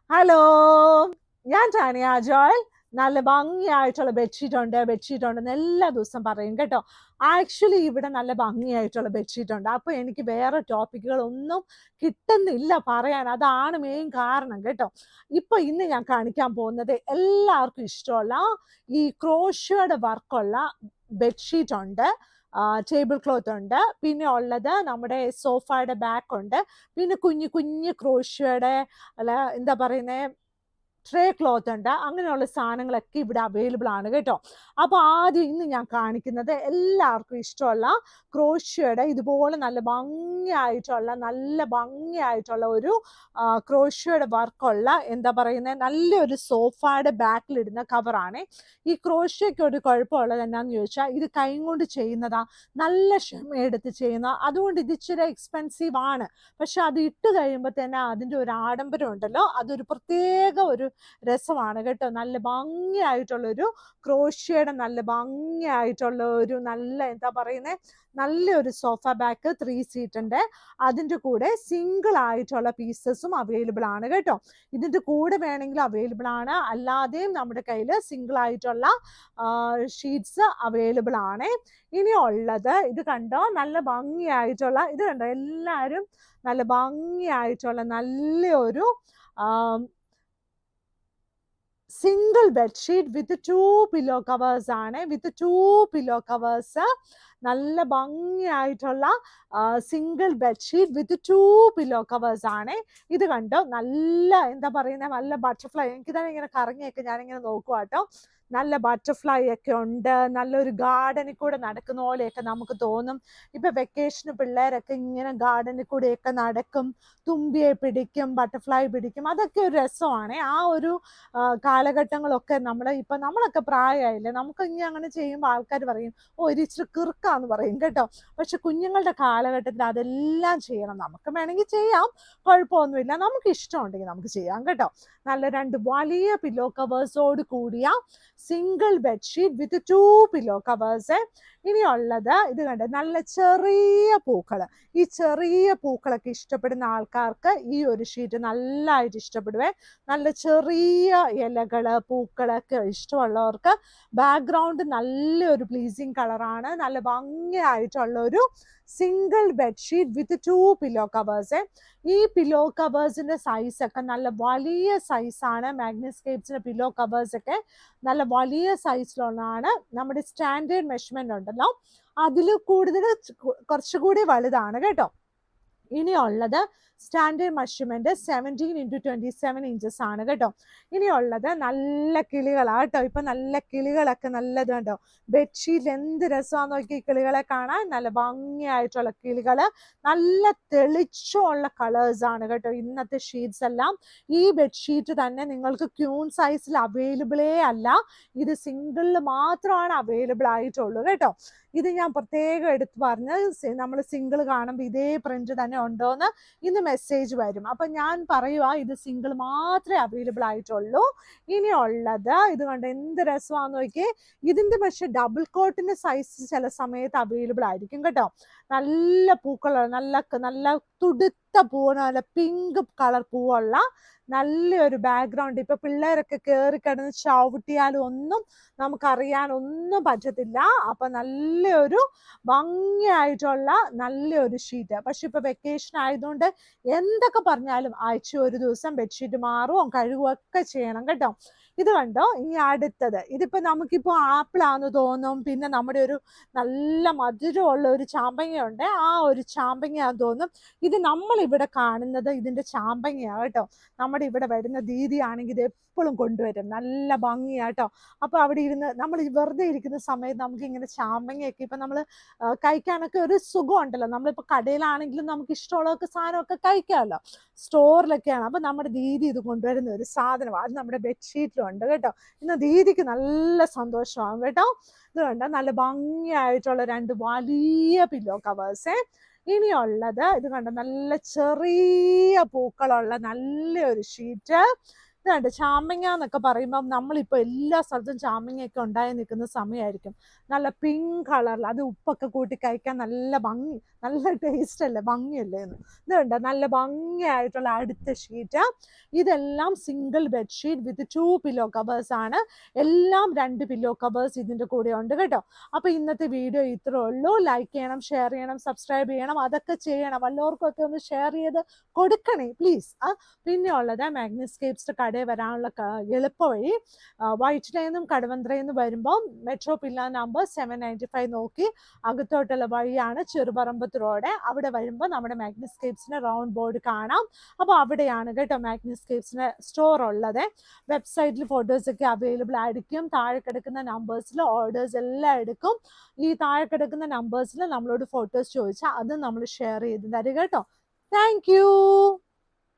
Hello, ഞാൻ Tanya Joel. നല്ല ഭംഗിയായിട്ടുള്ള bedsheet ഉണ്ട് എല്ലാ ദിവസം പറയും കേട്ടോ. ആക്ച്വലി ഇവിടെ നല്ല ഭംഗിയായിട്ടുള്ള ബെഡ്ഷീറ്റ് ഉണ്ട്. അപ്പോൾ എനിക്ക് വേറെ ടോപ്പിക്കുകളൊന്നും കിട്ടുന്നില്ല പറയാൻ. അതാണ് മെയിൻ കാരണം കേട്ടോ. ഇന്ന് ഞാൻ കാണിക്കാൻ പോകുന്നത് എല്ലാവർക്കും ഇഷ്ടമുള്ള ഈ ക്രോഷ്യയുടെ വർക്കുള്ള ബെഡ്ഷീറ്റ് ഉണ്ട്, ടേബിൾ ക്ലോത്ത് ഉണ്ട്, പിന്നെ ഉള്ളത് നമ്മുടെ സോഫയുടെ ബാക്ക് ഉണ്ട്, പിന്നെ കുഞ്ഞു കുഞ്ഞു ക്രോഷ്യയുടെ അല്ല എന്താ പറയുന്നത് ട്രേ ക്ലോത്ത് ഉണ്ട്. അങ്ങനെയുള്ള സാധനങ്ങളൊക്കെ ഇവിടെ അവൈലബിൾ ആണ് കേട്ടോ. അപ്പോൾ ആദ്യം ഇന്ന് ഞാൻ കാണിക്കുന്നത് എല്ലാവർക്കും ഇഷ്ടമുള്ള ക്രോഷ്യയുടെ ഇതുപോലെ നല്ല ഭംഗിയായിട്ടുള്ള ഒരു ക്രോഷ്യയുടെ വർക്കുള്ള എന്താ പറയുന്നത് നല്ലൊരു സോഫയുടെ ബാക്കിലിടുന്ന കവറാണ്. ഈ ക്രോഷ്യയ്ക്ക് ഒരു കുഴപ്പമുള്ളത് എന്നാന്ന് ചോദിച്ചാൽ ഇത് കൈ കൊണ്ട് ചെയ്യുന്നതാ, നല്ല ക്ഷമയെടുത്ത് ചെയ്യുന്ന, അതുകൊണ്ട് ഇത് ഇച്ചിരി എക്സ്പെൻസീവ് ആണ്. പക്ഷെ അത് ഇട്ട് കഴിയുമ്പോൾ തന്നെ അതിൻ്റെ ഒരു ആഡംബരം ഉണ്ടല്ലോ, അതൊരു പ്രത്യേക ഒരു രസമാണ് കേട്ടോ. നല്ല ഭംഗിയായിട്ടുള്ളൊരു ക്രോഷ്യയുടെ നല്ല എന്താ പറയുന്നത് നല്ലൊരു സോഫ ബാക്ക് 3 സീറ്റിൻ്റെ, അതിൻ്റെ കൂടെ സിംഗിൾ ആയിട്ടുള്ള പീസസും അവൈലബിൾ ആണ് കേട്ടോ. ഇതിൻ്റെ കൂടെ വേണമെങ്കിൽ അവൈലബിൾ ആണ്, അല്ലാതെയും നമ്മുടെ കയ്യിൽ സിംഗിൾ ആയിട്ടുള്ള ഷീറ്റ്സ് അവൈലബിൾ ആണ്. ഇനി ഉള്ളത് ഇത് കണ്ടോ, നല്ല ഭംഗിയായിട്ടുള്ള ഇത് കണ്ടോ, എല്ലാവരും നല്ല ഭംഗിയായിട്ടുള്ള നല്ലൊരു single bedsheet with 2 pillow covers ആണ്. വിത്ത് 2 പില്ലോ കവേഴ്സ്, നല്ല ഭംഗിയായിട്ടുള്ള single bedsheet with 2 pillow covers ആണ്. ഇത് കണ്ടോ, നല്ല എന്താ പറയുന്നത് നല്ല ബട്ടർഫ്ലൈ, എനിക്ക് തന്നെ ഇങ്ങനെ കറങ്ങിയൊക്കെ ഞാനിങ്ങനെ നോക്കുക കേട്ടോ. നല്ല ബട്ടർഫ്ലൈ ഒക്കെ ഉണ്ട്, നല്ലൊരു ഗാർഡനിൽ കൂടെ നടക്കുന്ന പോലെയൊക്കെ നമുക്ക് തോന്നും. ഇപ്പം വെക്കേഷന് പിള്ളേരൊക്കെ ഇങ്ങനെ ഗാർഡനിൽ കൂടെയൊക്കെ നടക്കും, തുമ്പിയെ പിടിക്കും, ബട്ടർഫ്ലൈ പിടിക്കും, അതൊക്കെ ഒരു രസമാണ്. ആ ഒരു കാലഘട്ടങ്ങളൊക്കെ നമ്മളൊക്കെ പ്രായമായില്ലേ, നമുക്ക് ഇനി അങ്ങനെ ചെയ്യുമ്പോൾ ആൾക്കാർ പറയും ഓ ഇത് ഇച്ചിരി കിറുക്കാന്ന് പറയും കേട്ടോ. പക്ഷെ കുഞ്ഞുങ്ങളുടെ കാലഘട്ടത്തിൽ അതെല്ലാം ചെയ്യണം. നമുക്ക് വേണമെങ്കിൽ ചെയ്യാം, കുഴപ്പമൊന്നുമില്ല, നമുക്ക് ഇഷ്ടമുണ്ടെങ്കിൽ നമുക്ക് ചെയ്യാം കേട്ടോ. നല്ല 2 വലിയ പില്ലോ കവേഴ്സോട് കൂടിയ single bedsheet with 2 pillow covers. ഇനിയുള്ളത് ഇത് കണ്ട് നല്ല ചെറിയ പൂക്കൾ, ഈ ചെറിയ പൂക്കളൊക്കെ ഇഷ്ടപ്പെടുന്ന ആൾക്കാർക്ക് ഈ ഒരു ഷീറ്റ് നല്ലതായിട്ട് ഇഷ്ടപ്പെടുവേ. നല്ല ചെറിയ ഇലകള് പൂക്കളൊക്കെ ഇഷ്ടമുള്ളവർക്ക് ബാക്ക്ഗ്രൗണ്ട് നല്ലൊരു പ്ലീസിങ് കളറാണ്. നല്ല ഭംഗിയായിട്ടുള്ള ഒരു single bedsheet with 2 pillow covers. ഈ പില്ലോ കവേഴ്സിന്റെ സൈസ് ഒക്കെ നല്ല വലിയ സൈസാണ്. മാഗ്നസ്കേപ്സിന്റെ പില്ലോ കവേഴ്സ് ഒക്കെ നല്ല വലിയ സൈസിലുള്ളതാണ്. നമ്മുടെ സ്റ്റാൻഡേർഡ് മെഷർമെന്റ് ഉണ്ടല്ലോ, അതിൽ കൂടുതൽ കുറച്ചുകൂടി വലുതാണ് കേട്ടോ. ഇനിയുള്ളത് സ്റ്റാൻഡേർഡ് മെഷർമെന്റ് 17x27 ഇഞ്ചസ് ആണ് കേട്ടോ. ഇനിയുള്ളത് നല്ല കിളികളാണ് കേട്ടോ. ഇപ്പൊ നല്ല കിളികളൊക്കെ നല്ലത് കണ്ടോ, ബെഡ്ഷീറ്റിൽ എന്ത് രസമാണെന്ന് നോക്കി കിളികളെ കാണാൻ. നല്ല ഭംഗിയായിട്ടുള്ള കിളികള്, നല്ല തെളിച്ചമുള്ള കളേഴ്സ് ആണ് കേട്ടോ ഇന്നത്തെ ഷീറ്റ്സ് എല്ലാം. ഈ ബെഡ്ഷീറ്റ് തന്നെ നിങ്ങൾക്ക് ക്യൂൺ സൈസിൽ അവൈലബിളേ അല്ല, ഇത് സിംഗിളിൽ മാത്രമാണ് അവൈലബിൾ ആയിട്ടുള്ളൂ കേട്ടോ. ഇത് ഞാൻ പ്രത്യേകം എടുത്ത് പറഞ്ഞ് നമ്മൾ സിംഗിൾ കാണുമ്പോൾ ഇതേ പ്രിന്റ് തന്നെ ഉണ്ടോയെന്ന് ഇന്ന് മെസ്സേജ് വരും. അപ്പം ഞാൻ പറയുക ഇത് സിംഗിൾ മാത്രമേ അവൈലബിൾ ആയിട്ടുള്ളൂ. ഇനിയുള്ളത് ഇത് കണ്ട് എന്ത് രസമാണെന്ന് നോക്കിയേ. ഇതിൻ്റെ പക്ഷേ ഡബിൾ കോട്ടിൻ്റെ സൈസ് ചില സമയത്ത് അവൈലബിൾ ആയിരിക്കും കേട്ടോ. നല്ല പൂക്കളുള്ള നല്ല തുടുത്ത പൂവാണ്, നല്ല പിങ്ക് കളർ പൂവുള്ള നല്ലൊരു ബാക്ക്ഗ്രൗണ്ട്. ഇപ്പൊ പിള്ളേരൊക്കെ കയറി കിടന്ന് ചവിട്ടിയാലും ഒന്നും നമുക്കറിയാനൊന്നും പറ്റത്തില്ല. അപ്പൊ നല്ലൊരു ഭംഗിയായിട്ടുള്ള നല്ലൊരു ഷീറ്റ്. പക്ഷെ ഇപ്പൊ വെക്കേഷൻ ആയതുകൊണ്ട് എന്തൊക്കെ പറഞ്ഞാലും ആഴ്ച ഒരു ദിവസം ബെഡ്ഷീറ്റ് മാറുകയും കഴുകുകയൊക്കെ ചെയ്യണം കേട്ടോ. ഇത് കണ്ടോ, ഇനി അടുത്തത് ഇതിപ്പോ നമുക്കിപ്പോ ആപ്പിളാന്ന് തോന്നും. പിന്നെ നമ്മുടെ ഒരു നല്ല മധുരമുള്ള ഒരു ചാമ്പങ്ങയുണ്ട്, ആ ഒരു ചാമ്പങ്ങയാന്ന് തോന്നും. ഇത് നമ്മളിവിടെ കാണുന്നത് ഇതിന്റെ ചാമ്പങ്ങയാണ് കേട്ടോ. നമ്മുടെ ഇവിടെ വരുന്ന ദീദി ആണെങ്കിൽ ഇത് എപ്പോഴും കൊണ്ടുവരും, നല്ല ഭംഗിയാട്ടോ. അപ്പൊ അവിടെ ഇരുന്ന് നമ്മൾ വെറുതെ ഇരിക്കുന്ന സമയത്ത് നമുക്ക് ഇങ്ങനെ ചാമ്പങ്ങയൊക്കെ ഇപ്പൊ നമ്മൾ കഴിക്കാനൊക്കെ ഒരു സുഖം ഉണ്ടല്ലോ. നമ്മളിപ്പോ കടയിലാണെങ്കിലും നമുക്ക് ഇഷ്ടമുള്ളതൊക്കെ സാധനമൊക്കെ കഴിക്കാമല്ലോ, സ്റ്റോറിലൊക്കെയാണ്. അപ്പൊ നമ്മുടെ ദീദി ഇത് കൊണ്ടുവരുന്ന ഒരു സാധനമാണ്, അത് നമ്മുടെ ബെഡ്ഷീറ്റിലുണ്ട് കേട്ടോ. ഇന്ന് ദീദിക്ക് നല്ല സന്തോഷമാകും കേട്ടോ. ഇത് കണ്ട നല്ല ഭംഗിയായിട്ടുള്ള 2 വലിയ പില്ലോ കവേഴ്സേ. ഇനിയുള്ളത് ഇത് കണ്ട നല്ല ചെറിയ പൂക്കളുള്ള നല്ലൊരു ഷീറ്റ്. ഇതുണ്ട് ചാമ്പങ്ങ എന്നൊക്കെ പറയുമ്പം നമ്മളിപ്പോൾ എല്ലാ സ്ഥലത്തും ചാമ്പങ്ങയൊക്കെ ഉണ്ടായി നിൽക്കുന്ന സമയമായിരിക്കും. നല്ല പിങ്ക് കളറിൽ അത് ഉപ്പൊക്കെ കൂട്ടി കഴിക്കാൻ നല്ല ഭംഗി, നല്ല ടേസ്റ്റ് അല്ലേ, ഭംഗിയല്ലേ എന്ന്. ഇതുണ്ട് നല്ല ഭംഗിയായിട്ടുള്ള അടുത്ത ഷീറ്റ്. ഇതെല്ലാം single bedsheet with 2 pillow covers ആണ്. എല്ലാം 2 പില്ലോ കവേഴ്സ് ഇതിൻ്റെ കൂടെ ഉണ്ട് കേട്ടോ. അപ്പോൾ ഇന്നത്തെ വീഡിയോ ഇത്രേ ഉള്ളൂ. ലൈക്ക് ചെയ്യണം, ഷെയർ ചെയ്യണം, സബ്സ്ക്രൈബ് ചെയ്യണം, അതൊക്കെ ചെയ്യണം. വല്ലവർക്കൊക്കെ ഒന്ന് ഷെയർ ചെയ്ത് കൊടുക്കണേ പ്ലീസ്. പിന്നെ ഉള്ളത് മാഗ്നിസ്കേപ്സിൻ്റെ കടയിൽ വരാനുള്ള എളുപ്പവഴി, വൈറ്റിലയിൽ നിന്നും കടവന്ത്രയിൽ നിന്ന് വരുമ്പോൾ മെട്രോ പില്ല നമ്പർ 795 നോക്കി അകത്തോട്ടുള്ള വഴിയാണ്, ചെറുപറമ്പത്ത് റോഡ്. അവിടെ വരുമ്പോൾ നമ്മുടെ മാഗ്നിസ്കേപ്സിൻ്റെ റൗണ്ട് ബോർഡ് കാണാം. അപ്പോൾ അവിടെയാണ് കേട്ടോ മാഗ്നിസ്കേപ്സിൻ്റെ സ്റ്റോർ ഉള്ളത്. വെബ്സൈറ്റിൽ ഫോട്ടോസൊക്കെ അവൈലബിൾ ആയിരിക്കും. താഴെ കിടക്കുന്ന നമ്പേഴ്സിൽ ഓർഡേഴ്സ് എല്ലാം എടുക്കും. ഈ താഴെ കിടക്കുന്ന നമ്പേഴ്സിൽ നമ്മളോട് ഫോട്ടോസ് ചോദിച്ചാൽ അത് നമ്മൾ ഷെയർ ചെയ്ത് തരും കേട്ടോ. Thank you.